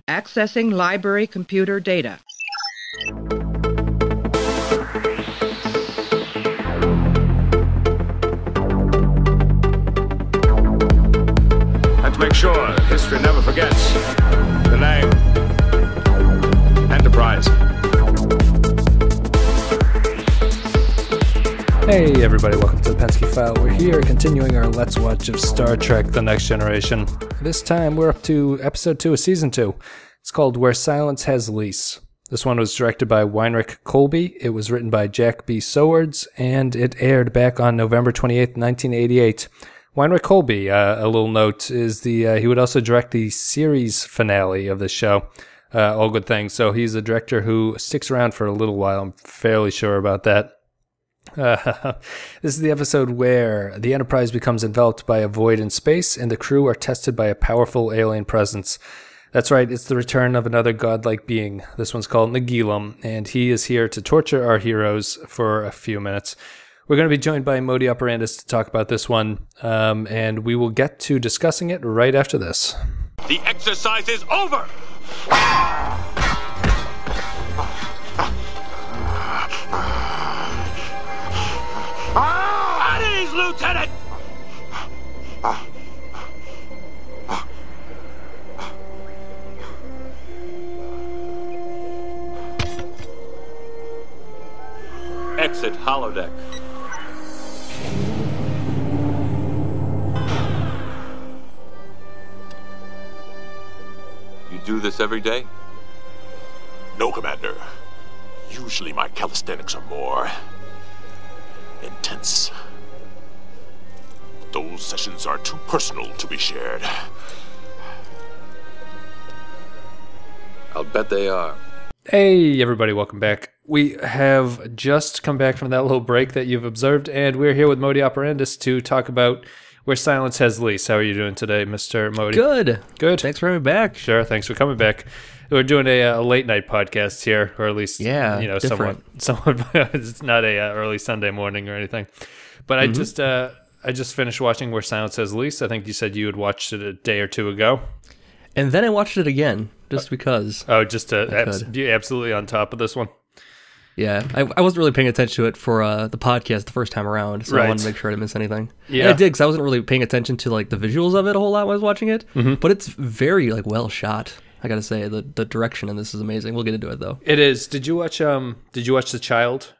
Accessing library computer data. And to make sure that history never forgets the name Enterprise. Hey everybody, welcome to the Pensky File. We're here continuing our Let's Watch of Star Trek The Next Generation. This time we're up to episode 2 of season 2. It's called Where Silence Has Lease. This one was directed by Weinrich Colby. It was written by Jack B. Sowards, and it aired back on November 28th, 1988. Weinrich Colby, a little note, is he would also direct the series finale of the show. All good things. So he's a director who sticks around for a little while. I'm fairly sure about that. This is the episode where the Enterprise becomes enveloped by a void in space and the crew are tested by a powerful alien presence. That's right, it's the return of another godlike being. This one's called Nagilum, and he is here to torture our heroes for a few minutes. We're going to be joined by Modi Operandus to talk about this one, and we will get to discussing it right after this. The exercise is over! At ease, Lieutenant! Exit holodeck. You do this every day? No, Commander. Usually my calisthenics are more intense. Those sessions are too personal to be shared. I'll bet they are. Hey everybody, welcome back. We have just come back from that little break that you've observed, and we're here with Modi Operandus to talk about Where Silence Has Lease. How are you doing today, Mr. Modi? Good. Good. Thanks for having me back. Sure, thanks for coming back. We're doing a late night podcast here, or at least, different. somewhat. It's not a early Sunday morning or anything. But I just finished watching Where Silence Has Lease. I think you said you had watched it a day or two ago. And then I watched it again, just because. Oh, just absolutely on top of this one. Yeah, I wasn't really paying attention to it for the podcast the first time around, so Right. I wanted to make sure I didn't miss anything. Yeah, and I did, because I wasn't really paying attention to like the visuals of it a whole lot when I was watching it. But it's very well shot. I gotta say, the direction in this is amazing. We'll get into it though. It is. Did you watch The Child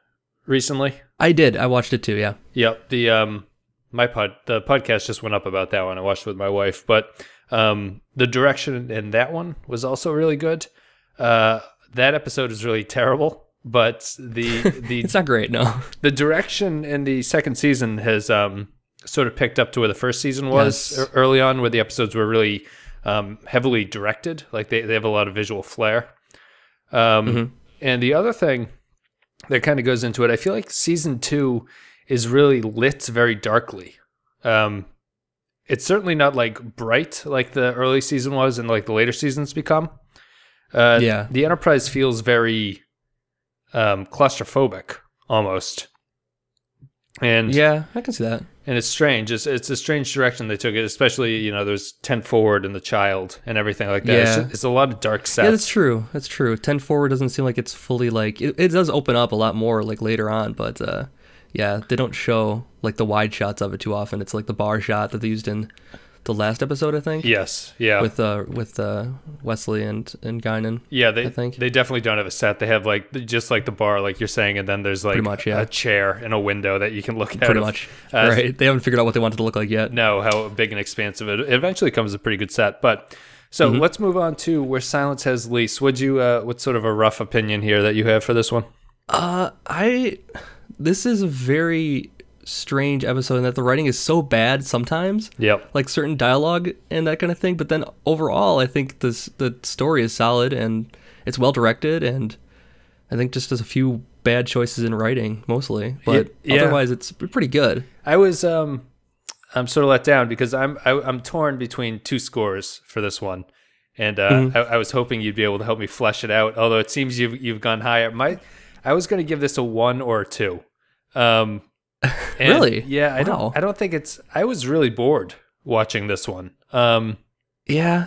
recently? I did. I watched it too. Yeah. Yep. The podcast just went up about that one. I watched it with my wife, but the direction in that one was also really good. That episode is really terrible, but the It's not great, no. the direction in the second season has sort of picked up to where the first season was early on, where the episodes were really heavily directed. Like they have a lot of visual flair. And the other thing that kind of goes into it, I feel like season 2 is really lit very darkly. It's certainly not like bright like the early season was and like the later seasons become. The Enterprise feels very claustrophobic almost. And yeah, I can see that. And it's strange. It's a strange direction they took it, especially, there's 10 Forward and The Child and everything like that. Yeah. It's a lot of dark sets. Yeah, that's true. That's true. 10 Forward doesn't seem like it's fully like it does open up a lot more like later on, but yeah, they don't show like the wide shots of it too often. It's like the bar shot that they used in the last episode, I think. Yes, yeah. With Wesley and Guinan. Yeah, I think they definitely don't have a set. They have like just like the bar, like you're saying, and then there's like a chair and a window that you can look at. Pretty much. Right. They haven't figured out what they want it to look like yet. No, how big and expansive it eventually comes a pretty good set. But so let's move on to Where Silence Has Lease. What's sort of a rough opinion here that you have for this one? This is a very strange episode in that the writing is so bad sometimes. Yep. Like certain dialogue and that kind of thing. But then overall, I think the story is solid and it's well directed, and I think just there's a few bad choices in writing mostly. But otherwise, it's pretty good. I'm sort of let down because I'm torn between two scores for this one, and I was hoping you'd be able to help me flesh it out. Although it seems you've gone higher. I was going to give this a 1 or a 2. Really? Yeah, Wow. I don't think it's. I was really bored watching this one. Yeah.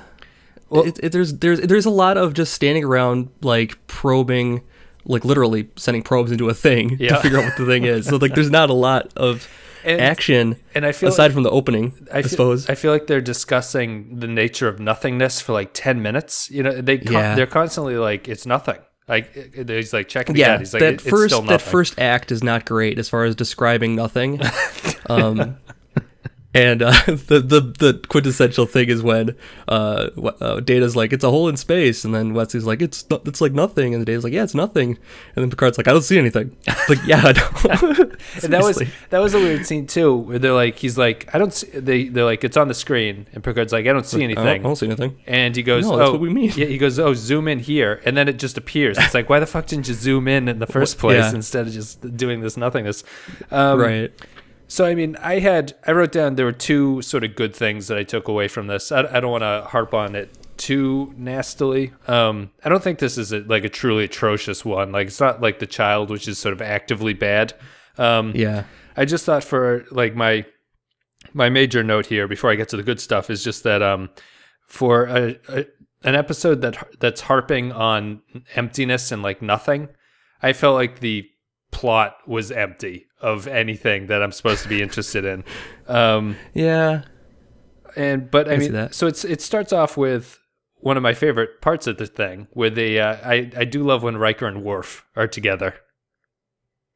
There's a lot of just standing around like probing, like literally sending probes into a thing to figure out what the thing is. So like there's not a lot of action, and I feel aside from the opening. I suppose I feel like they're discussing the nature of nothingness for like 10 minutes. You know, they're constantly like, it's nothing. Like he's like checking the He's like, it's still nothing. That first act is not great as far as describing nothing. And the quintessential thing is when Data's like, it's a hole in space, and then Wesley's like, it's like nothing, and Data's like, yeah, it's nothing, and then Picard's like, I don't see anything. It's like, yeah, I don't. And that was a weird scene too, where they're like, he's like, I don't see. They're like, it's on the screen, and Picard's like, I don't see anything. I don't see anything. And he goes, no, that's what we mean. Yeah, he goes, oh, zoom in here, and then it just appears. It's like, why the fuck didn't you zoom in the first place instead of just doing this nothingness? Right. So, I mean, I wrote down there were two sort of good things that I took away from this. I don't want to harp on it too nastily. I don't think this is like a truly atrocious one. Like, it's not like The Child, which is sort of actively bad. I just thought for like my major note here before I get to the good stuff is just that for an episode that's harping on emptiness and like nothing, I felt like the plot was empty of anything that I'm supposed to be interested in. But I mean, so it starts off with one of my favorite parts of the thing, where I do love when Ryker and Worf are together.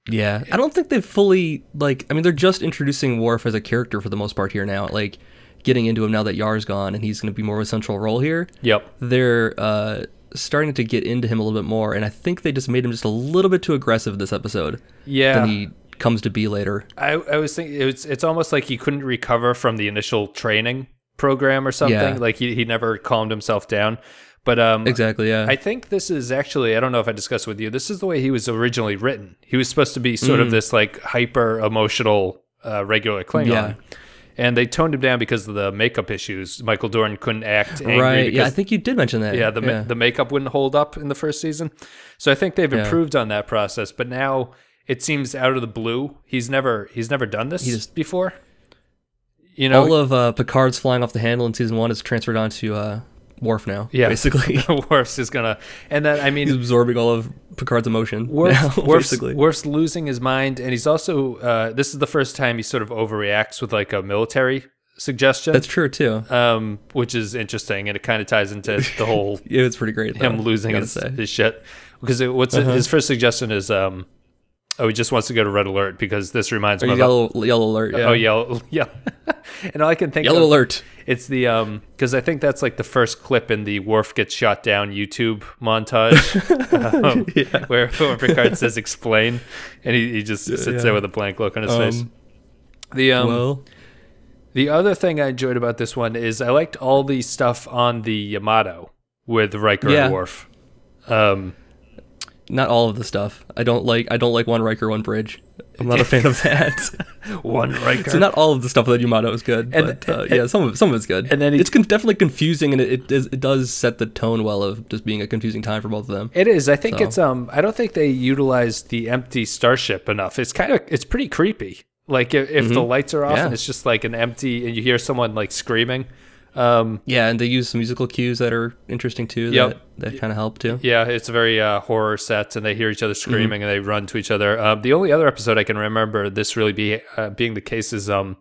Yeah, I don't think they've fully like. I mean, they're just introducing Worf as a character for the most part here now. Like getting into him now that Yar's gone and he's going to be more of a central role here. Yep, they're starting to get into him a little bit more, and I think they just made him just a little bit too aggressive this episode. Yeah, than he comes to be later. I was thinking it's almost like he couldn't recover from the initial training program or something. Yeah. Like he never calmed himself down. But exactly, yeah. I think this is actually, I don't know if I discussed with you, this is the way he was originally written. He was supposed to be sort of this like hyper emotional regular Klingon. Yeah. And they toned him down because of the makeup issues. Michael Dorn couldn't act angry. Right, yeah, I think you did mention that. Yeah, the makeup wouldn't hold up in the first season. So I think they've improved on that process. But now it seems out of the blue. He's never done this before. You know, all of Picard's flying off the handle in season 1 is transferred onto Worf now. Yeah, basically. Worf's just gonna, and then I mean, he's absorbing all of Picard's emotion. Worf's losing his mind, and he's also this is the first time he sort of overreacts with like a military suggestion. That's true too. Which is interesting, and it kind of ties into the whole. Yeah, it's pretty great. Him losing his shit because his first suggestion is he just wants to go to red alert because this reminds me of yellow alert. Yeah. Oh, yellow, yeah. And all I can think yellow alert. It's the because I think that's like the first clip in the Worf gets shot down YouTube montage where Picard says explain, and he just sits there with a blank look on his face. The other thing I enjoyed about this one is I liked all the stuff on the Yamato with Riker and Worf. Not all of the stuff. I don't like one Riker, one bridge. I'm not a fan of that. One Riker. So not all of the stuff with Yamato is good, but some of it's good. And then it's definitely confusing, and it does set the tone well of just being a confusing time for both of them. It is. I think it's I don't think they utilized the empty starship enough. It's pretty creepy. Like if the lights are off and it's just like an empty, and you hear someone like screaming. And they use some musical cues that are interesting too. That kind of help too. Yeah, it's a very horror set, and they hear each other screaming and they run to each other. The only other episode I can remember this really being the case is the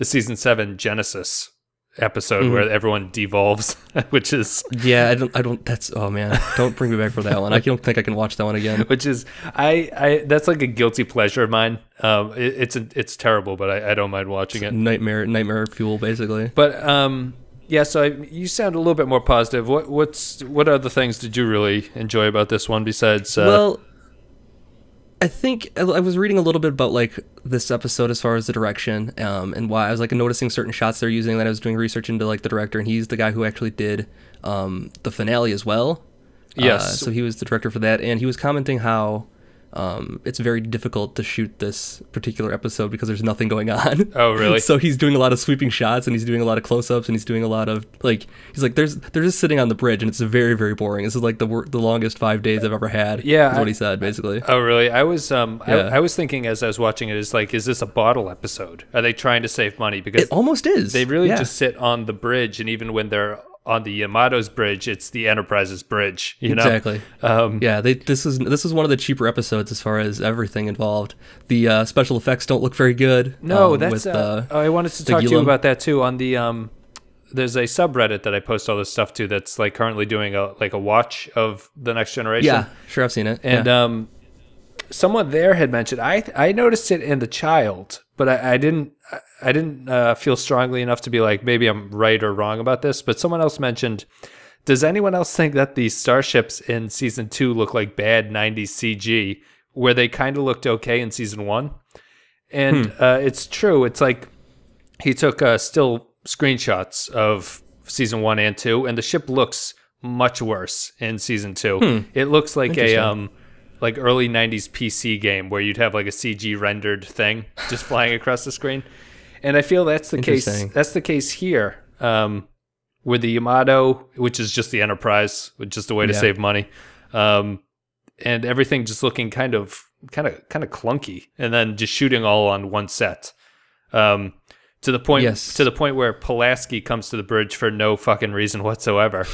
season 7 Genesis episode where everyone devolves, which is I don't. That's oh man, don't bring me back for that one. I don't think I can watch that one again. Which is I that's like a guilty pleasure of mine. It's terrible, but I don't mind watching it. Nightmare fuel, basically. But yeah, so you sound a little bit more positive. What other things did you really enjoy about this one besides? Well, I think I was reading a little bit about like this episode as far as the direction, and why I was like noticing certain shots they're using. That I was doing research into like the director, and he's the guy who actually did the finale as well. Yes, so he was the director for that, and he was commenting how it's very difficult to shoot this particular episode because there's nothing going on. Oh, really? So he's doing a lot of sweeping shots, and he's doing a lot of close-ups, and he's doing a lot of like he's like they're just sitting on the bridge, and it's very, very boring. This is like the longest 5 days I've ever had. Yeah, is what he said basically. Oh, really? I was I was thinking as I was watching it, is this a bottle episode? Are they trying to save money? Because it almost is. They really just sit on the bridge, and even when they're on the Yamato's bridge, it's the Enterprise's bridge. You know? Exactly. Yeah, this is one of the cheaper episodes as far as everything involved. The special effects don't look very good. No, that's. I wanted to talk to you about that too. On the there's a subreddit that I post all this stuff to that's like currently doing a watch of The Next Generation. Yeah, sure, I've seen it. And someone there had mentioned I noticed it in The Child, but I didn't feel strongly enough to be like, maybe I'm right or wrong about this. But someone else mentioned, does anyone else think that the starships in season 2 look like bad 90s CG, where they kind of looked okay in season 1? And it's true. It's like he took still screenshots of season 1 and 2, and the ship looks much worse in season 2. It looks like a like early 90s PC game where you'd have like a CG rendered thing just flying across the screen. And I feel that's the case. That's the case here, with the Yamato, which is just the Enterprise, which is just a way to save money, and everything just looking kind of clunky, and then just shooting all on one set, to the point where Pulaski comes to the bridge for no fucking reason whatsoever.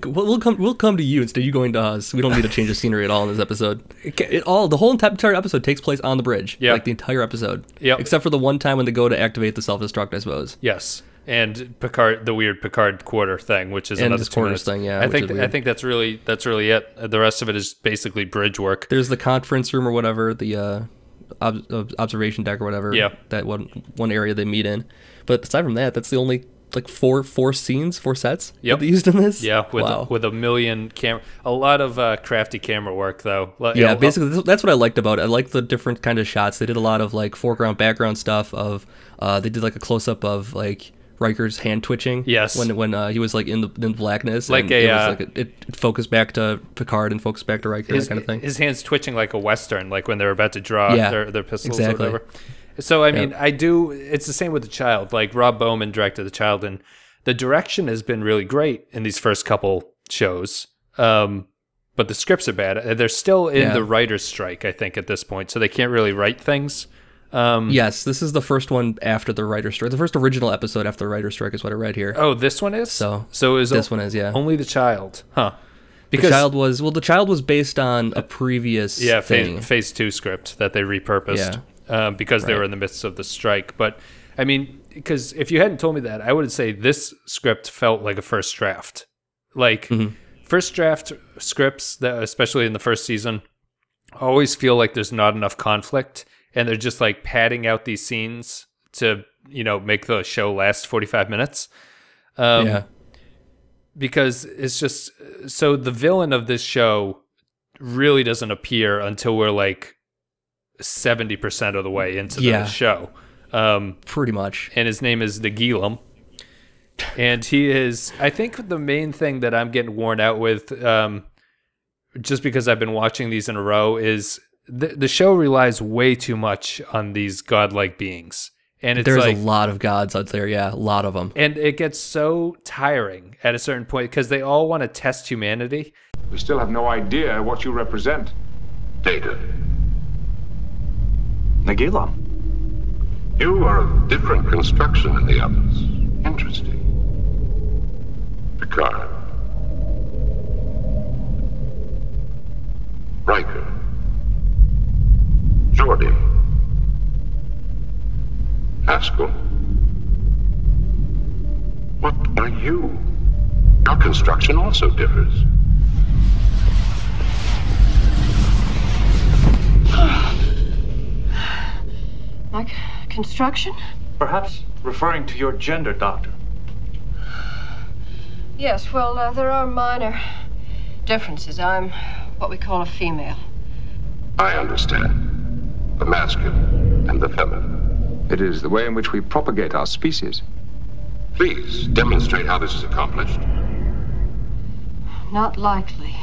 We'll come to you instead of you going to us. We don't need to change the scenery at all in this episode. The whole entire episode takes place on the bridge. Yeah, like the entire episode. Yeah, except for the one time when they go to activate the self-destruct, I suppose. Yes, and Picard, the weird Picard quarter thing, which is another quarters thing. Yeah, I think that's really it. The rest of it is basically bridge work. There's the conference room or whatever, the observation deck or whatever. Yeah, that one area they meet in. But aside from that, that's the only like four sets that they used in this. Yeah, with a million a lot of crafty camera work though. Yeah, basically that's what I liked about it. I liked the different kind of shots. They did a lot of like foreground background stuff of they did like a close up of like Riker's hand twitching. Yes, when he was like in the blackness, like it focused back to Picard and focused back to Riker, that kind of thing. His hands twitching like a Western, like when they're about to draw their pistols or whatever. So I mean, it's the same with The Child. Like Rob Bowman directed The Child, and the direction has been really great in these first couple shows. But the scripts are bad. They're still in the writer's strike, I think, at this point, so they can't really write things. Yes, this is the first one after the writer's strike. The first original episode after the writer's strike is what I read here. Oh, this one is? So this one is, only The Child. Huh. Because The Child was based on a previous thing. Phase 2 script that they repurposed because they were in the midst of the strike. But, I mean, because if you hadn't told me that, I would say this script felt like a first draft. Like, first draft scripts, that, especially in the first season, always feel like there's not enough conflict. And they're just like padding out these scenes to, make the show last 45 minutes. Because it's just, so the villain of this show really doesn't appear until we're like 70% of the way into the show. Pretty much. And his name is Nagilum. And he is, I think the main thing that I'm getting worn out with, just because I've been watching these in a row, is the show relies way too much on these godlike beings. And there's like, a lot of gods out there, a lot of them. And it gets so tiring at a certain point because they all want to test humanity. We still have no idea what you represent. Data. Nagila. You are a different construction than the others. Interesting. Picard. Riker. Geordi. Haskell. What are you? Your construction also differs. Like construction? Perhaps referring to your gender, Doctor. Yes, well, there are minor differences. I'm what we call a female. I understand. The masculine and the feminine. It is the way in which we propagate our species. Please demonstrate how this is accomplished. Not likely.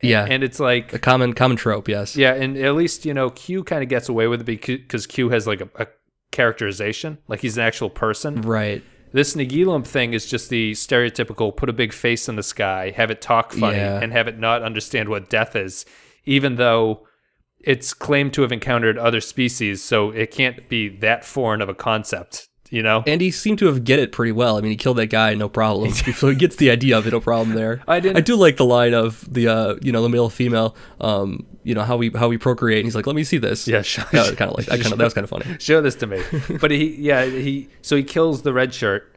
Yeah, and it's like a common trope, yes. Yeah, and at least, Q kind of gets away with it because Q has like a characterization, like he's an actual person. Right. This Nagilum thing is just the stereotypical put a big face in the sky, have it talk funny, and have it not understand what death is, even though it's claimed to have encountered other species, so it can't be that foreign of a concept you know? And he seemed to have get it pretty well. I mean, he killed that guy, no problem. So he gets the idea of it, no problem there. I do like the line of the the male female, how we procreate. And he's like, let me see this. Yeah, that was kind of funny. Show this to me. But he kills the red shirt.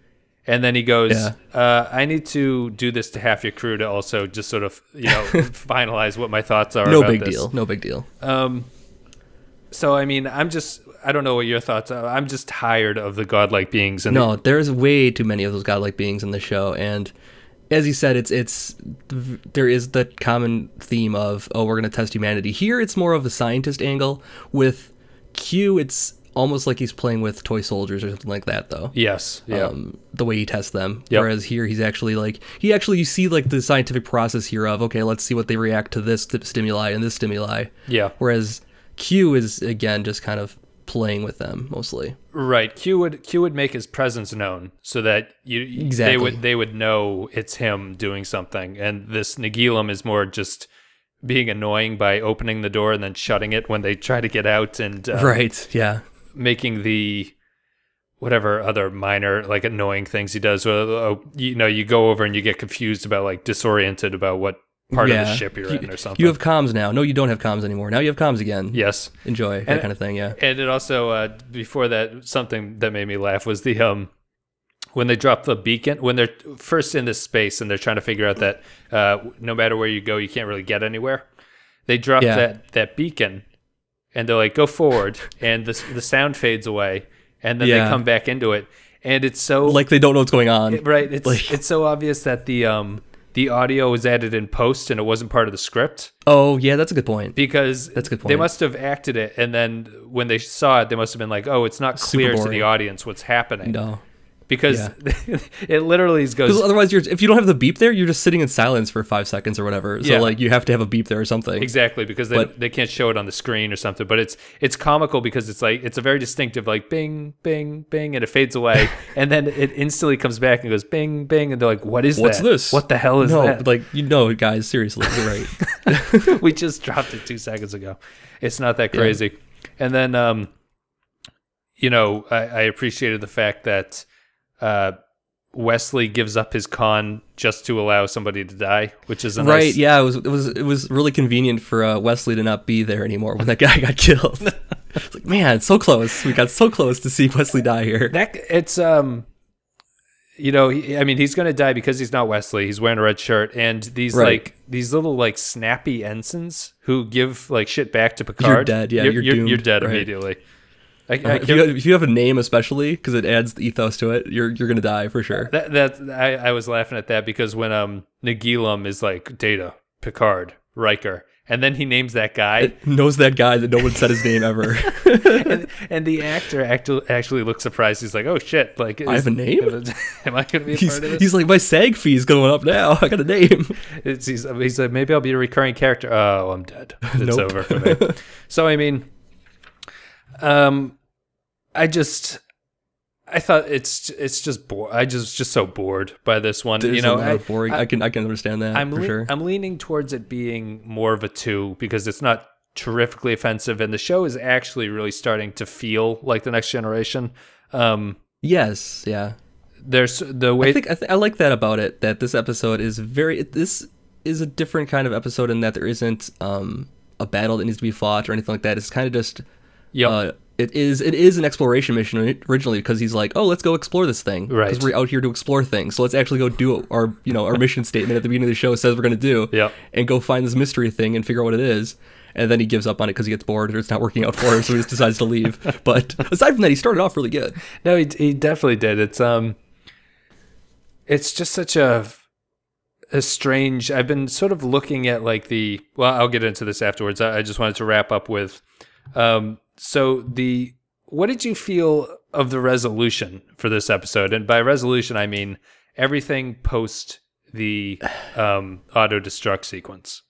And then he goes, I need to do this to half your crew to also just sort of, finalize what my thoughts are about this. No big deal. So, I mean, I don't know what your thoughts are. I'm just tired of the godlike beings. There's way too many of those godlike beings in the show. And as you said, there is the common theme of, we're going to test humanity. Here, it's more of a scientist angle. With Q, it's almost like he's playing with toy soldiers or something like that, though. Yes. Yeah. The way he tests them. Yep. Whereas here, he's actually you see like the scientific process here of, okay, let's see what they react to this stimuli and this stimuli. Yeah. Whereas Q is, again, just kind of playing with them mostly. Right. Q would make his presence known so that they would know it's him doing something. And this Nagilum is more just being annoying by opening the door and then shutting it when they try to get out, and right. Yeah. Making the whatever other minor like annoying things he does. You go over and you get confused about, like, disoriented about what part of the ship you're in or something. You have comms now. No, you don't have comms anymore. Now you have comms again. Yes. Enjoy that kind of thing. Yeah. And it also before that, something that made me laugh was the when they drop the beacon, when they're first in this space and they're trying to figure out that no matter where you go, you can't really get anywhere. They drop that beacon. And they're like, go forward, and the sound fades away, and then they come back into it, and it's so like they don't know what's going on, right? It's so obvious that the audio was added in post and it wasn't part of the script. Oh yeah, that's a good point. Because that's a good point. They must have acted it, and then when they saw it, they must have been like, oh, it's not clear to the audience what's happening. No. Because it literally goes... Because otherwise, if you don't have the beep there, you're just sitting in silence for 5 seconds or whatever. So you have to have a beep there or something. Exactly, because they can't show it on the screen or something. But it's comical because it's a very distinctive, like, bing, bing, bing, and it fades away. And then it instantly comes back and goes bing, bing, and they're like, what's this? What the hell is that? Like, guys, seriously, you're right. We just dropped it 2 seconds ago. It's not that crazy. Yeah. And then, I appreciated the fact that Wesley gives up his con just to allow somebody to die, which is right. Yeah, it was really convenient for Wesley to not be there anymore when that guy got killed. It's like, man, it's so close. We got so close to see Wesley die here. It's he's going to die because he's not Wesley. He's wearing a red shirt, and these little like snappy ensigns who give like shit back to Picard. You're dead. Yeah, you're doomed. You're dead right. immediately. If you have a name, especially because it adds the ethos to it, you're gonna die for sure. I was laughing at that because when Nagilum is like Data, Picard, Riker, and then he names that guy. It knows that guy that no one said his name ever. and the actor actually looks surprised. He's like, "Oh shit! Like, I have a name? Am I going to be a part of this?" He's like, "My SAG fee is going up now. I got a name." He's like, "Maybe I'll be a recurring character." Oh, I'm dead. It's over for me. So I mean, I thought it's just bored. I just so bored by this one. Boring. I can understand that. For sure. I'm leaning towards it being more of a 2 because it's not terrifically offensive, and the show is actually really starting to feel like the Next Generation. Yes. Yeah. There's the way I like that about it. That this episode is this is a different kind of episode in that there isn't a battle that needs to be fought or anything like that. It's kind of just It is an exploration mission originally because he's like, oh, let's go explore this thing. Right. Because we're out here to explore things. So let's actually go do our mission statement at the beginning of the show says we're going to do. Yep. And go find this mystery thing and figure out what it is. And then he gives up on it because he gets bored or it's not working out for him, so he just decides to leave. But aside from that, he started off really good. No, he definitely did. It's just such a strange... I've been sort of looking at like I'll get into this afterwards. I just wanted to wrap up with... So what did you feel of the resolution for this episode? And by resolution, I mean everything post the auto-destruct sequence.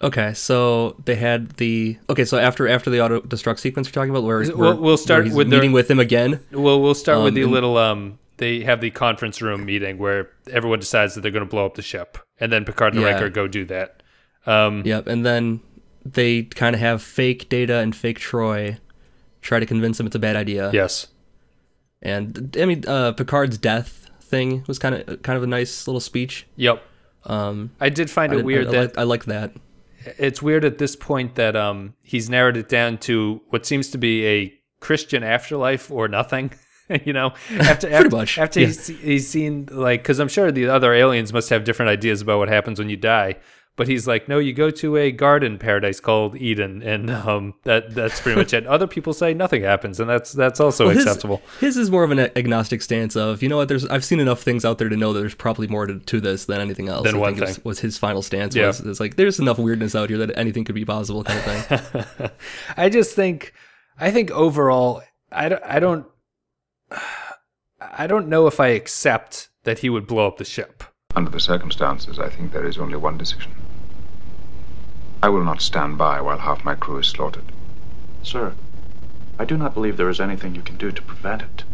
Okay, so they had so after the auto-destruct sequence you're talking about, we'll start he's with meeting with him again. Well, we'll start with the little they have the conference room meeting where everyone decides that they're going to blow up the ship, and then Picard and Riker go do that. Yep, and then they kind of have fake Data and fake Troy try to convince him it's a bad idea. Yes. And I mean, Picard's death thing was kind of a nice little speech. Yep. I did find it weird that I like that. It's weird at this point that he's narrowed it down to what seems to be a Christian afterlife or nothing. You know, after he's seen, like, because I'm sure the other aliens must have different ideas about what happens when you die. But he's like, no, you go to a garden paradise called Eden, and that's pretty much it. Other people say nothing happens, and that's also acceptable. His is more of an agnostic stance of, you know what, I've seen enough things out there to know that there's probably more to this than anything else. Than one thing. Was his final stance. Yeah. It's like, there's enough weirdness out here that anything could be possible kind of thing. I think overall, I don't know if I accept that he would blow up the ship. Under the circumstances, I think there is only one decision. I will not stand by while half my crew is slaughtered. Sir, I do not believe there is anything you can do to prevent it.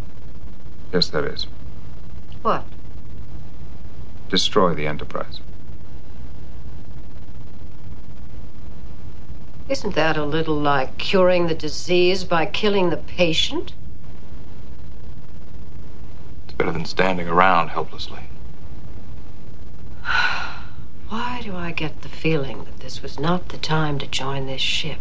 Yes, there is. What? Destroy the Enterprise. Isn't that a little like curing the disease by killing the patient? It's better than standing around helplessly. Why do I get the feeling that this was not the time to join this ship?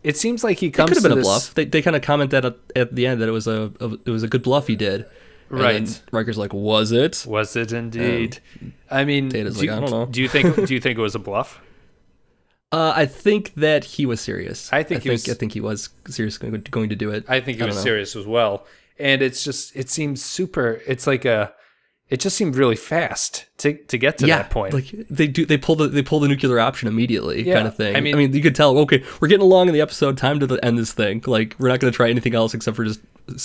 It seems like he comes to this... It could have been a bluff. They kind of comment that at the end that it was a good bluff he did. Right. And Riker's like, was it? Was it indeed? I mean, Data's like, I don't know. Do you think it was a bluff? I think that he was serious. I think he was seriously going to do it. I think he was serious as well. And it seems super. It's like it just seemed really fast to get to that point. Like they pull the nuclear option immediately, kind of thing. I mean, you could tell. Okay, we're getting along in the episode. Time to end this thing. Like, we're not going to try anything else except for just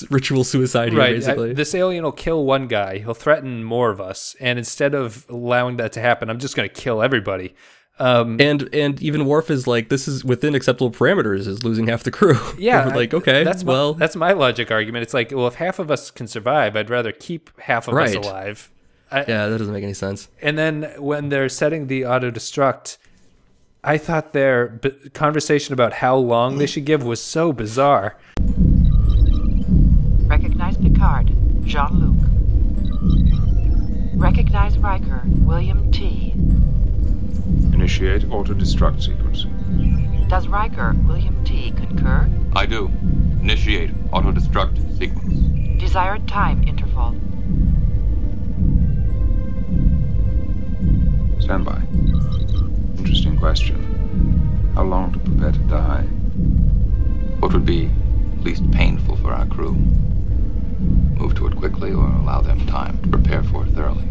ritual suicide here, basically. This alien will kill one guy. He'll threaten more of us, and instead of allowing that to happen, I'm just going to kill everybody. And even Worf is like, this is within acceptable parameters, is losing half the crew. Yeah. Like, okay, that's my logic argument. It's like, well, if half of us can survive, I'd rather keep half of us alive. Yeah, that doesn't make any sense. And then when they're setting the auto-destruct, I thought their conversation about how long they should give was so bizarre. Recognize Picard, Jean-Luc. Recognize Ryker, William T. Initiate auto-destruct sequence. Does Ryker, William T. concur? I do. Initiate auto-destruct sequence. Desired time interval. Stand by. Interesting question. How long to prepare to die? What would be least painful for our crew? Move to it quickly or allow them time to prepare for it thoroughly?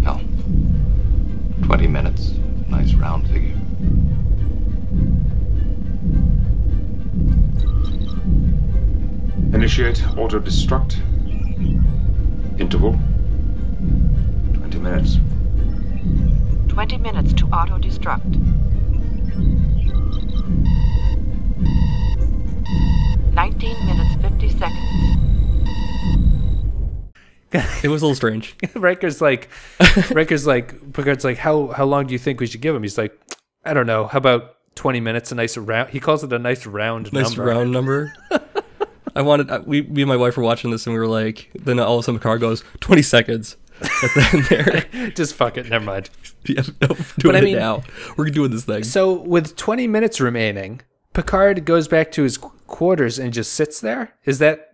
Hell, 20 minutes. Nice round figure. Initiate auto-destruct. Interval. 20 minutes. 20 minutes to auto-destruct. 19 minutes, 50 seconds. It was a little strange. Picard's like, how long do you think we should give him? He's like, I don't know. How about 20 minutes? A nice round. He calls it a nice round number. Nice round number. Me and my wife were watching this and we were like, then all of a sudden Picard goes, 20 seconds. At the end there. Just fuck it. Never mind. Yeah, no, now. We're doing this thing. So with 20 minutes remaining, Picard goes back to his quarters and just sits there. Is that...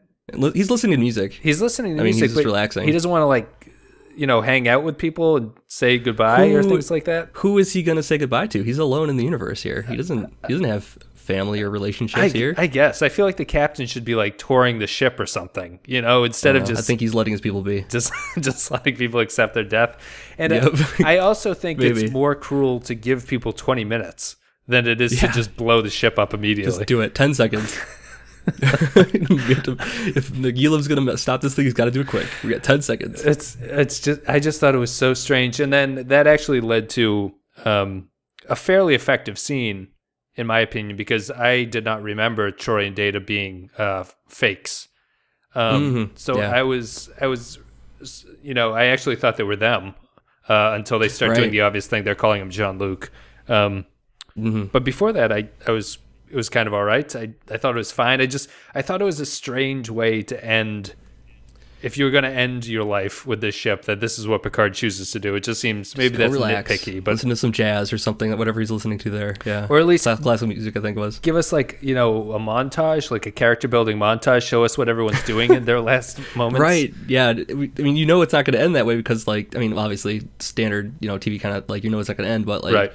He's listening to music. He's listening to music, he's just relaxing. He doesn't want to, like, hang out with people and say goodbye or things like that. Who is he going to say goodbye to? He's alone in the universe here. He doesn't have family or relationships here. I guess. I feel like the captain should be, like, touring the ship or something, instead of just... I think he's letting his people be. Just letting people accept their death. And I also think it's more cruel to give people 20 minutes than it is to just blow the ship up immediately. Just do it. 10 seconds. If Nagilov's gonna stop this thing, he's got to do it quick. We got 10 seconds. It's just, I just thought it was so strange, and then that actually led to a fairly effective scene, in my opinion, because I did not remember Troy and Data being fakes. So I was, I actually thought they were them until they start doing the obvious thing. They're calling him Jean-Luc. But before that, I was it was kind of all right. I thought it was fine. I thought it was a strange way to end. If you were going to end your life with this ship, that this is what Picard chooses to do. It just seems maybe that's relax, nitpicky, but listen to some jazz or something, whatever he's listening to there. Yeah, or at least classical music, I think it was. Give us like a montage, like a character building montage. Show us what everyone's doing in their last moments. Right? Yeah. I mean, it's not going to end that way because, like, I mean, obviously standard, TV kind of like it's not going to end, but like, right.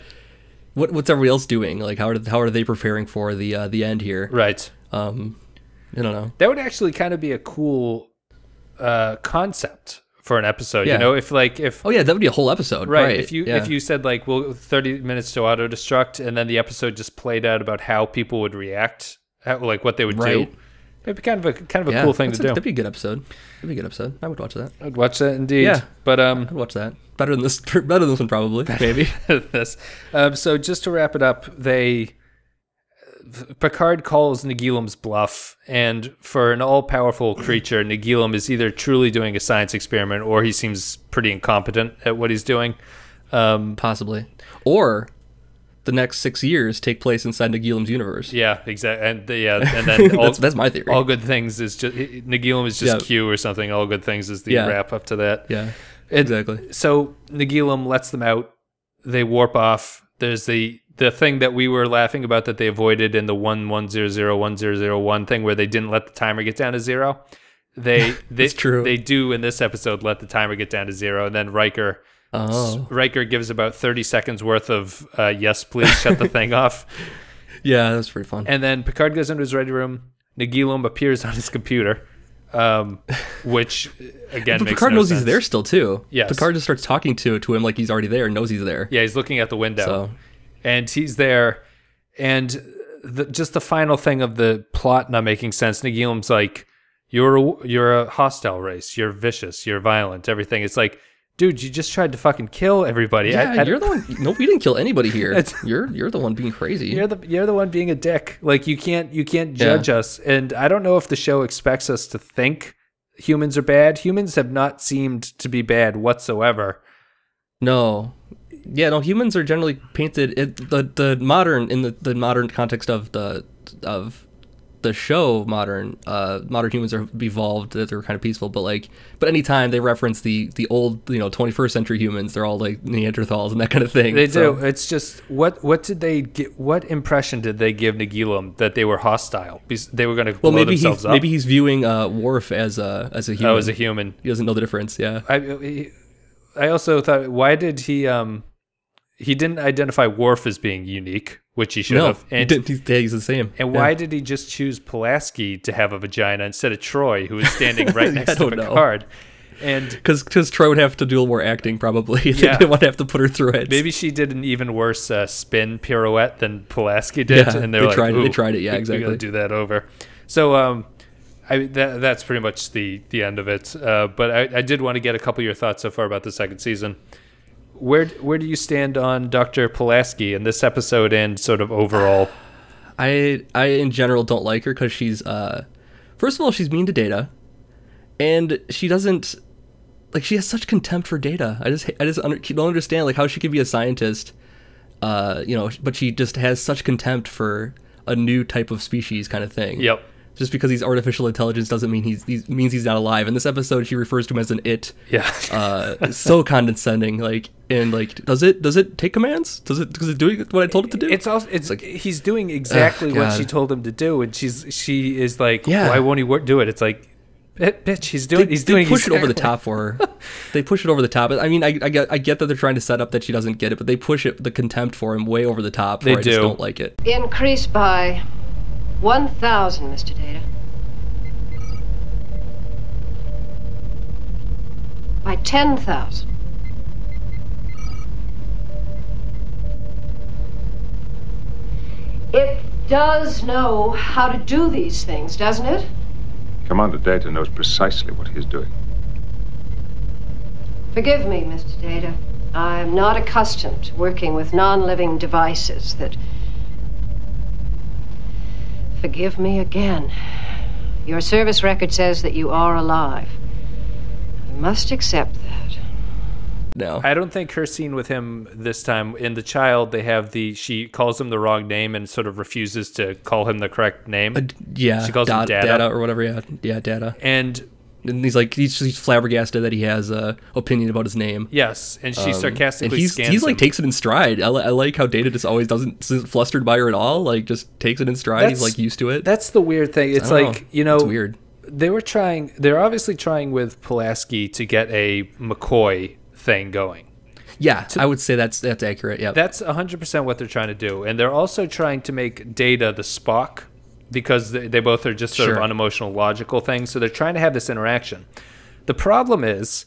What's everybody else doing? Like, how are they preparing for the end here? Right. I don't know. That would actually kind of be a cool concept for an episode. Yeah. If oh yeah, that would be a whole episode. Right. If you said like, well, 30 minutes to auto destruct, and then the episode just played out about how people would react, like what they would do. It'd be kind of a cool thing to do. That'd be a good episode. I would watch that. I'd watch that indeed. Yeah, but I'd watch that. Better than this one probably. Maybe. This. So just to wrap it up, Picard calls Nagilum's bluff, and for an all-powerful creature, Nagilum is either truly doing a science experiment or he seems pretty incompetent at what he's doing. Possibly. Or the next 6 years take place inside Nagilum's universe. Yeah, exactly. And then that's my theory. All good things is just Nagilum is just Q or something. All good things is the wrap up to that. Yeah, exactly. So Nagilum lets them out. They warp off. There's the thing that we were laughing about that they avoided in the 11001001 thing where they didn't let the timer get down to 0. That's true. They do in this episode let the timer get down to 0, and then Riker gives about 30 seconds worth of yes please shut the thing off. Yeah, that's pretty fun. And then Picard goes into his ready room. Nagilum appears on his computer, which again makes Picard no knows sense. he's there still too. Yes. Picard just starts talking to him like he's already there and knows he's there. Yeah, he's looking out the window, and he's there. And just the final thing of the plot not making sense. Nagilum's like, "You're a hostile race. You're vicious. You're violent. Everything." It's like, dude, you just tried to fucking kill everybody. Yeah, you're the one. No, we didn't kill anybody here. You're the one being crazy. You're the one being a dick. Like you can't judge us. And I don't know if the show expects us to think humans are bad. Humans have not seemed to be bad whatsoever. No. Yeah, no. Humans are generally painted the modern context of the show. Modern humans are evolved, that they're kind of peaceful, but anytime they reference the old 21st century humans, they're all like Neanderthals and that kind of thing. They do. It's just what did they get? What impression did they give Nagilum that they were hostile? They were going to blow themselves up. Maybe he's viewing Worf as a human. Oh, as a human. He doesn't know the difference. Yeah. I also thought, why did he didn't identify Worf as being unique, which he should have. And he's the same. And why did he just choose Pulaski to have a vagina instead of Troy, who was standing right next to Picard? And because Troy would have to do a little more acting, probably. They didn't want to have to put her through it. Maybe she did an even worse spin pirouette than Pulaski did. Yeah, and they tried it. Yeah, exactly. We got to do that over. So that's pretty much the end of it. But I did want to get a couple of your thoughts so far about the second season. Where do you stand on Dr. Pulaski in this episode and sort of overall? I in general don't like her because she's first of all, she's mean to Data, and she doesn't she has such contempt for Data. I don't understand how she could be a scientist, but she just has such contempt for a new type of species kind of thing. Yep. Just because he's artificial intelligence doesn't mean he's not alive. In this episode, she refers to him as an it. Yeah. So condescending. Does it take commands? Does it do what I told it to do? He's doing exactly what she told him to do, and she is like, why won't he do it? It's like, bitch, he's doing. They push it over the top for her. They push it over the top. I mean, I get that they're trying to set up that she doesn't get it, but they push the contempt for him way over the top. They do. I just don't like it. Increase by 1,000, Mr. Data. By 10,000. It does know how to do these things, doesn't it? Commander Data knows precisely what he's doing. Forgive me, Mr. Data. I'm not accustomed to working with non-living devices that... Forgive me again. Your service record says that you are alive. I must accept that. now. I don't think her scene with him this time, in The Child, they have she calls him the wrong name and sort of refuses to call him the correct name. Yeah. She calls him Data or whatever. Yeah, Data. And he's flabbergasted that he has a opinion about his name. Yes, and she sarcastically and scans he's like him. takes it in stride. I like how Data just always isn't flustered by her at all. Like just takes it in stride. He's like used to it. That's the weird thing. It's like it's weird. They're obviously trying with Pulaski to get a McCoy thing going. Yeah, I would say that's accurate. Yeah, that's 100% what they're trying to do, and they're also trying to make Data the Spock, because they both are just sort of unemotional, logical things. So they're trying to have this interaction. The problem is,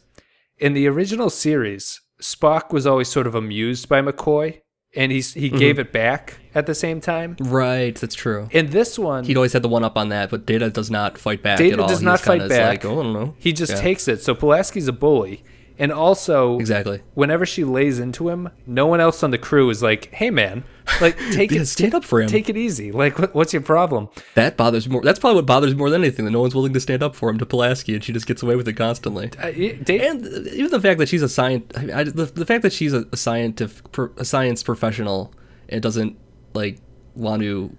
in the original series, Spock was always sort of amused by McCoy, and he gave it back at the same time. Right, that's true. In this one, he'd always had the one up on that, but Data does not fight back Data at all. Does not fight back. Like, oh, I don't know. He just takes it. So Pulaski's a bully. And also, exactly, whenever she lays into him, no one else on the crew is like, "Hey, man, like stand up for him. Take it easy. Like, what's your problem?" That bothers more. That's probably what bothers more than anything. That no one's willing to stand up for him to Pulaski, and she just gets away with it constantly. And even the fact that she's a the fact that she's a science professional and doesn't like want to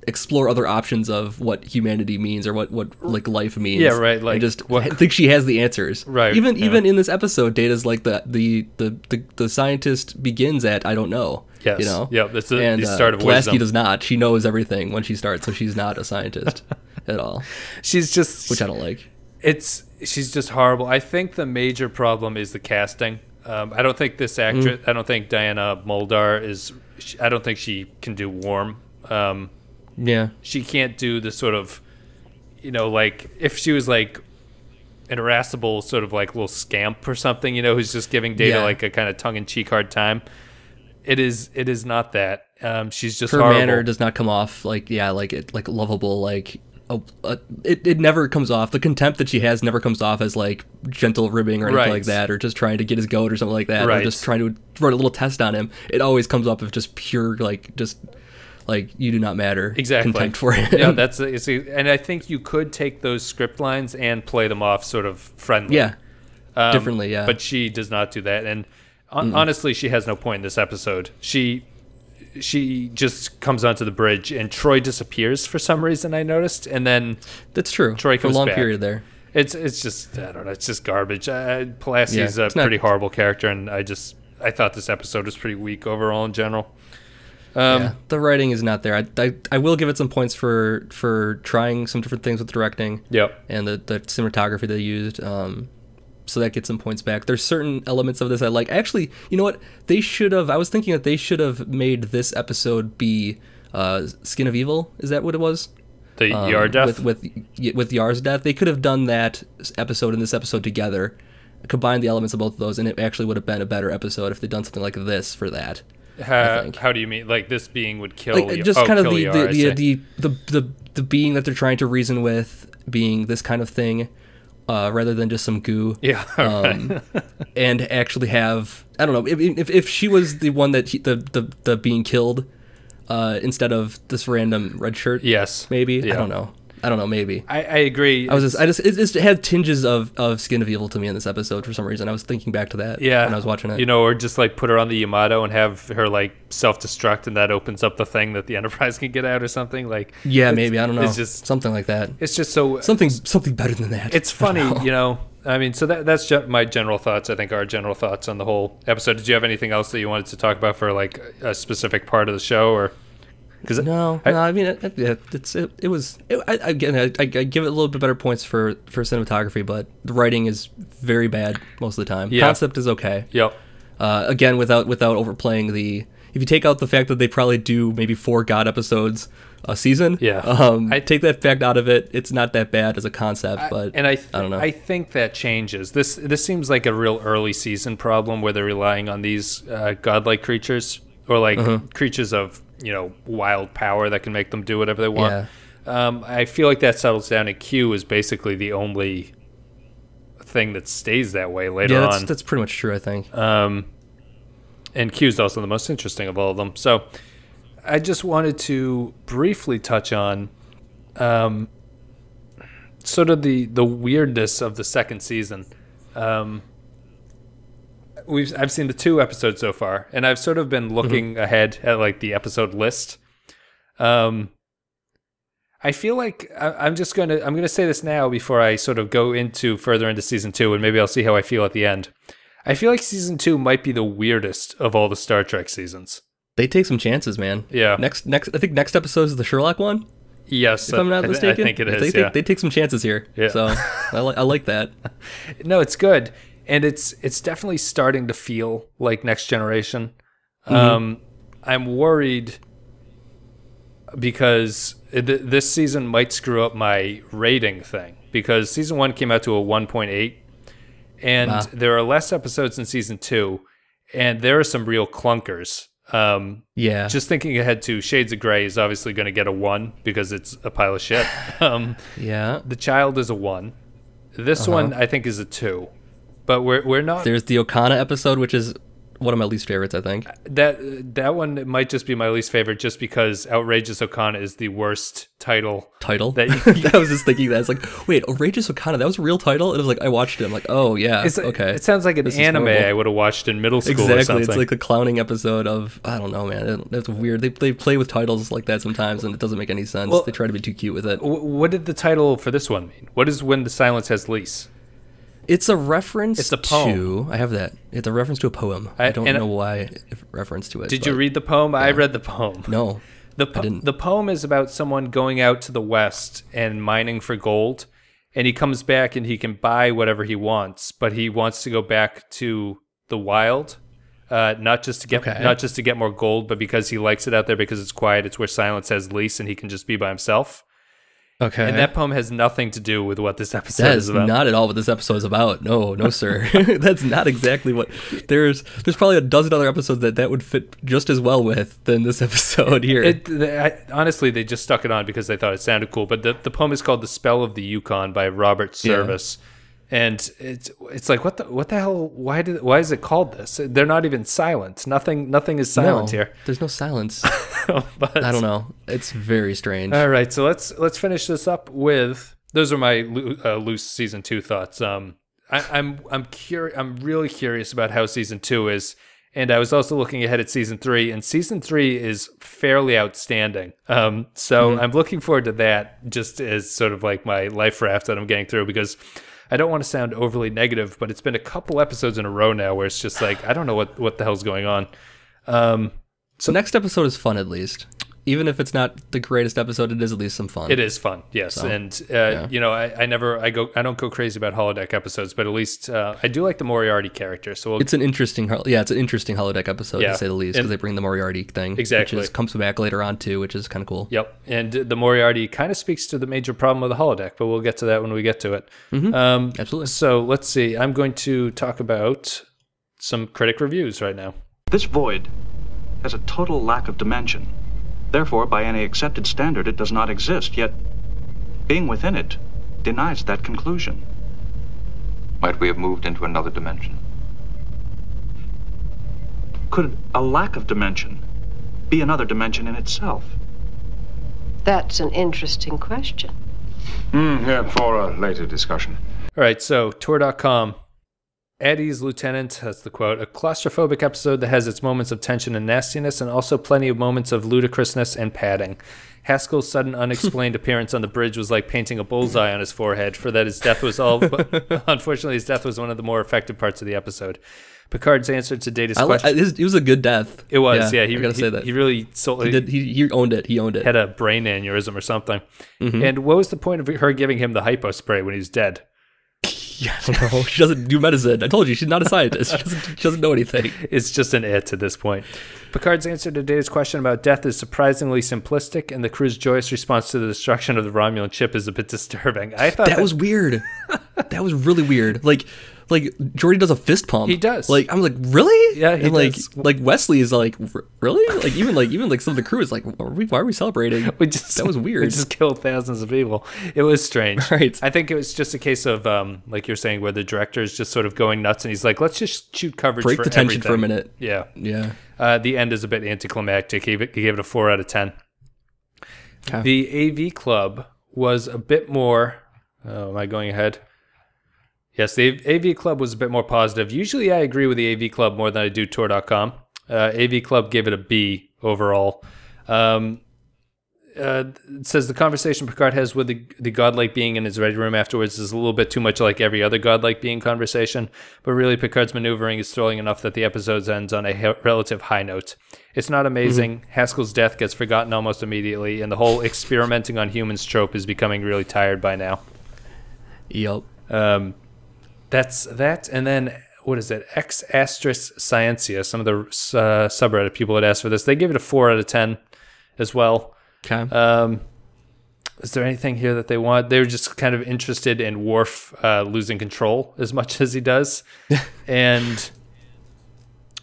explore other options of what humanity means or what like life means. Yeah, right. Like, I think she has the answers. Right. Even in this episode, Data's like the scientist begins at I don't know. Yes. You know. Yeah. That's the start of Pulaski wisdom. does not. She knows everything when she starts, so she's not a scientist at all. She's just, which I don't like. She's just horrible. I think the major problem is the casting. I don't think this actress. I don't think Diana Muldaur is. I don't think she can do Warm. Yeah, she can't do the sort of, like if she was like an irascible sort of like little scamp or something, who's just giving Data like a kind of tongue-in-cheek hard time. It is not that. She's just her horrible. manner does not come off like lovable, like it never comes off. The contempt that she has never comes off as like gentle ribbing or anything like that, or just trying to get his goat or something like that, or just trying to run a little test on him. It always comes off of just pure like you do not matter. Exactly. Contempt for him. Yeah, and I think you could take those script lines and play them off sort of friendly. Yeah. Differently, yeah. But she does not do that, and honestly, she has no point in this episode. She just comes onto the bridge, and Troy disappears for some reason. I noticed, and then that's true. Troy comes for a long back. period there. It's just I don't know. It's just garbage. Pulaski's a pretty horrible character, and I thought this episode was pretty weak overall in general. The writing is not there. I will give it some points for trying some different things with directing. Yep. And the cinematography they used. So that gets some points back. There's certain elements of this I like. Actually, you know what? I was thinking that they should have made this episode be Skin of Evil. Is that what it was? The Yar death? With Yar's death. They could have done that episode and this episode together, combined the elements of both of those, and it actually would have been a better episode if they'd done something like this for that. How do you mean? Like this being would kill? Like just kind of the being that they're trying to reason with being this kind of thing, rather than just some goo. Yeah. And actually have, I don't know, if she was the one that the being killed, instead of this random red shirt. Yes. Maybe. Yeah. I don't know. Maybe. I agree. It just had tinges of Skin of Evil to me in this episode for some reason. I was thinking back to that when I was watching it. Or just like put her on the Yamato and have her like self-destruct, and that opens up the thing that the Enterprise can get out or something. Like maybe, I don't know. It's just something like that. It's just so something better than that. It's funny, I mean, so that's my general thoughts. I think our general thoughts on the whole episode. Did you have anything else that you wanted to talk about for like a specific part of the show, or? I mean, I give it a little bit better points for cinematography, but the writing is very bad most of the time. Yeah. Concept is okay. Yep. Again, without overplaying if you take out the fact that they probably do maybe 4 God episodes a season, I take that fact out of it. It's not that bad as a concept, but I don't know. I think that changes. This seems like a real early season problem where they're relying on these godlike creatures, or like creatures of wild power that can make them do whatever they want. Yeah. I feel like that settles down, and Q is basically the only thing that stays that way later on. That's pretty much true, I think. And Q is also the most interesting of all of them. So I just wanted to briefly touch on sort of the weirdness of the second season. I've seen the 2 episodes so far, and I've sort of been looking ahead at like the episode list. I feel like I'm gonna say this now before I sort of go further into season 2, and maybe I'll see how I feel at the end. I feel like season 2 might be the weirdest of all the Star Trek seasons. They take some chances, man. Yeah. Next, I think next episode is the Sherlock one. Yes, if I'm not mistaken. I think it is. They take some chances here. Yeah. So I like that. No, it's good, and it's definitely starting to feel like Next Generation. I'm worried because this season might screw up my rating thing, because season 1 came out to a 1.8, and there are less episodes in season 2, and there are some real clunkers. Just thinking ahead to Shades of Grey is obviously going to get a 1 because it's a pile of shit. The Child is a 1. This one I think is a 2, but we're not. There's the Okana episode, which is one of my least favorites, I think. That one might just be my least favorite, just because Outrageous Okana is the worst title. That I was just thinking that. It's like, wait, Outrageous Okana, that was a real title? And it was like, I watched it. I'm like, oh, yeah, okay. It sounds like an anime I would have watched in middle school or something. It's like the clowning episode of, I don't know, man. That's weird. They play with titles like that sometimes, and it doesn't make any sense. Well, they try to be too cute with it. What did the title for this one mean? What is When the Silence Has Lease? It's a reference It's a poem. to... I have that. It's a reference to a poem. I don't know why if reference to it. Did you read the poem? Yeah. I read the poem. No, I didn't. The poem is about someone going out to the west and mining for gold, and he comes back and he can buy whatever he wants, but he wants to go back to the wild, not just to get more gold, but because he likes it out there because it's quiet. It's where silence has lease, and he can just be by himself. Okay. And that poem has nothing to do with what this episode is about. That is not at all what this episode is about. No, sir. That's not exactly what... There's probably a dozen other episodes that would fit just as well with than this episode here. Honestly, they just stuck it on because they thought it sounded cool. But the poem is called The Spell of the Yukon by Robert Service. Yeah. And it's like, what the hell? Why is it called this? They're not even silent. Nothing is silent here. There's no silence. But I don't know. It's very strange. All right, so let's finish this up with, those are my loose season 2 thoughts. I'm really curious about how season 2 is, and I was also looking ahead at season 3, and season 3 is fairly outstanding. So I'm looking forward to that, just as sort of like my life raft that I'm getting through, because I don't want to sound overly negative, but it's been a couple episodes in a row now where it's just like, I don't know what the hell's going on. So next episode is fun, at least. Even if it's not the greatest episode, it is at least some fun. It is fun, yes. So, and I don't go crazy about holodeck episodes, but at least I do like the Moriarty character. So it's an interesting holodeck episode, to say the least, because they bring the Moriarty thing, which comes back later on too, which is kind of cool. Yep, and the Moriarty kind of speaks to the major problem of the holodeck, but we'll get to that when we get to it. Absolutely. So let's see. I'm going to talk about some critic reviews right now. This void has a total lack of dimension. Therefore, by any accepted standard, it does not exist, yet being within it denies that conclusion. Might we have moved into another dimension? Could a lack of dimension be another dimension in itself? That's an interesting question. Yeah, for a later discussion. All right, so Tor.com. Eddie's Lieutenant has the quote, a claustrophobic episode that has its moments of tension and nastiness, and also plenty of moments of ludicrousness and padding. Haskell's sudden unexplained appearance on the bridge was like painting a bullseye on his forehead, for that his death was unfortunately his death was one of the more effective parts of the episode. Picard's answer to Data's question. It was a good death. It was, yeah. I gotta say that. He really sold it. He owned it. He owned it. Had a brain aneurysm or something. And what was the point of her giving him the hypo spray when he's dead? Yeah, I don't know. She doesn't do medicine. I told you, she's not a scientist. She doesn't know anything. It's just an it at this point. Picard's answer to Data's question about death is surprisingly simplistic, and the crew's joyous response to the destruction of the Romulan ship is a bit disturbing. I thought that was weird. That was really weird. Like Geordi does a fist pump. He does. I'm like, really? Yeah, he does. Like Wesley is like, really? Like even some of the crew is like, why are we celebrating? That was weird. We just killed thousands of people. It was strange. Right. I think it was just a case of like you're saying, where the director is just sort of going nuts, and he's like, let's just shoot coverage. Break for the tension everything. for a minute. Yeah. Yeah. The end is a bit anticlimactic. He gave it a 4 out of 10. Okay. The AV Club was a bit more. Oh, am I going ahead? Yes, the AV Club was a bit more positive. Usually I agree with the AV Club more than I do Tor.com. AV Club gave it a B overall. It says the conversation Picard has with the godlike being in his ready room afterwards is a little bit too much like every other godlike being conversation, but really Picard's maneuvering is thrilling enough that the episode ends on a relative high note. It's not amazing. Haskell's death gets forgotten almost immediately, and the whole experimenting on humans trope is becoming really tired by now. Yep. That's that, and then what is it? X Astris Scientia. Some of the subreddit people had asked for this. They gave it a 4 out of 10 as well. Okay. Is there anything here that they want? They were just kind of interested in Worf losing control as much as he does, and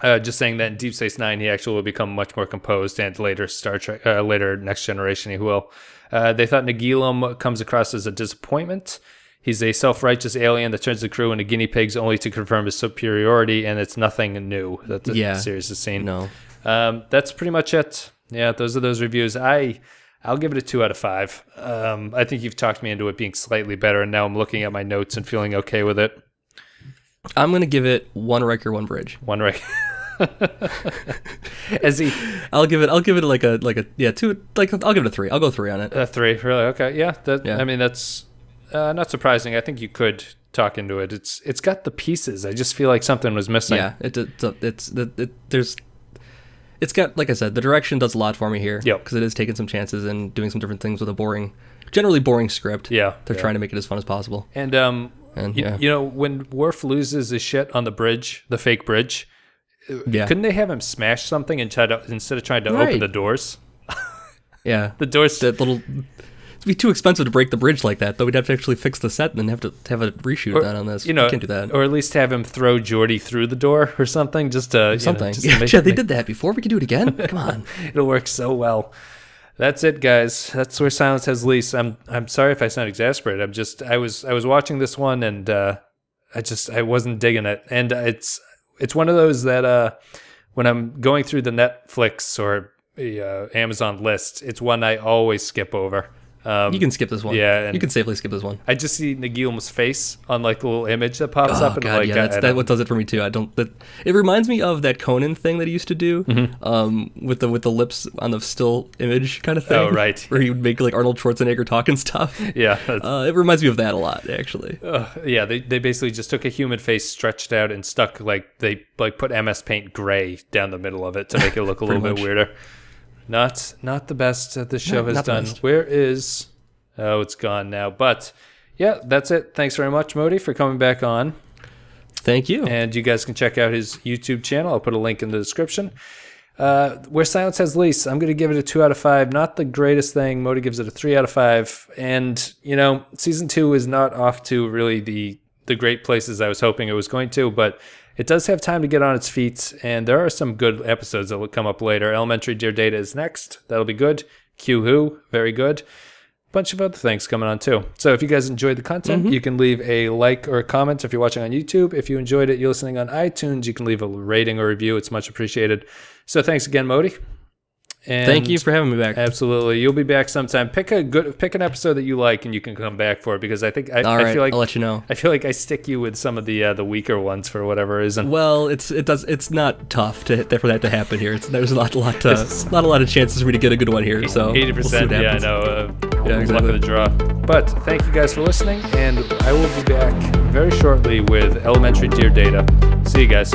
just saying that in Deep Space Nine he actually will become much more composed, and later Star Trek, later Next Generation he will. They thought Nagilum comes across as a disappointment. He's a self-righteous alien that turns the crew into guinea pigs only to confirm his superiority, and it's nothing new that the series has seen. No. That's pretty much it. Yeah, those are those reviews. I'll give it a 2 out of 5. I think you've talked me into it being slightly better, and now I'm looking at my notes and feeling okay with it. I'm gonna give it 1 Riker, 1 Bridge. 1 Riker. I'll give it like a 2. Like I'll give it a 3. I'll go 3 on it. 3, really? Okay, yeah. I mean, that's not surprising. I think you could talk into it. It's got the pieces. I just feel like something was missing. Yeah, it's got, like I said, the direction does a lot for me here. Yep. Because it is taking some chances and doing some different things with a generally boring script. Yeah. They're trying to make it as fun as possible. And you know, when Worf loses his shit on the bridge, the fake bridge, couldn't they have him smash something and instead of trying to open the doors? Yeah. The doors. That little... It'd be too expensive to break the bridge like that, though. We'd have to actually fix the set and then have to have a reshoot that on this. You know, we can't do that. Or at least have him throw Geordi through the door or something, just to something. They did that before. We can do it again. Come on, it'll work so well. That's it, guys. That's where Silence has Lease. I'm sorry if I sound exasperated. I was watching this one and I wasn't digging it. And it's one of those that when I'm going through the Netflix or Amazon list, it's one I always skip over. You can skip this one. Yeah, you can safely skip this one. I just see Nagilum's face on like the little image that pops up, and God, like, that's what does it for me too. It reminds me of that Conan thing that he used to do, with the lips on the still image kind of thing. Oh, right. Where he would make like Arnold Schwarzenegger talk and stuff. Yeah, it reminds me of that a lot, actually. Yeah, they basically just took a human face, stretched out, and stuck they put MS Paint gray down the middle of it to make it look a little bit weirder. Not the best that this show has done. Where is... Oh, it's gone now. But, yeah, that's it. Thanks very much, Modi, for coming back on. Thank you. And you guys can check out his YouTube channel. I'll put a link in the description. Where Silence has Lease, I'm going to give it a 2 out of 5. Not the greatest thing. Modi gives it a 3 out of 5. And, you know, Season 2 is not off to really the great places I was hoping it was going to, but... It does have time to get on its feet, and there are some good episodes that will come up later. Elementary Dear Data is next. That'll be good. Q Who, very good. A bunch of other things coming on, too. So if you guys enjoyed the content, you can leave a like or a comment if you're watching on YouTube. If you enjoyed it, you're listening on iTunes, you can leave a rating or review. It's much appreciated. So thanks again, Modi. And thank you for having me back. Absolutely. You'll be back sometime. Pick an episode that you like and you can come back for it, because I think I feel like I'll let you know. I feel like I stick you with some of the weaker ones for whatever reason. Well, it's not tough for that to happen here. There's not a lot of chances for me to get a good one here. So 80%. Yeah, I know. Exactly. Luck of the draw. But thank you guys for listening, and I will be back very shortly with Elementary Dear Data. See you guys.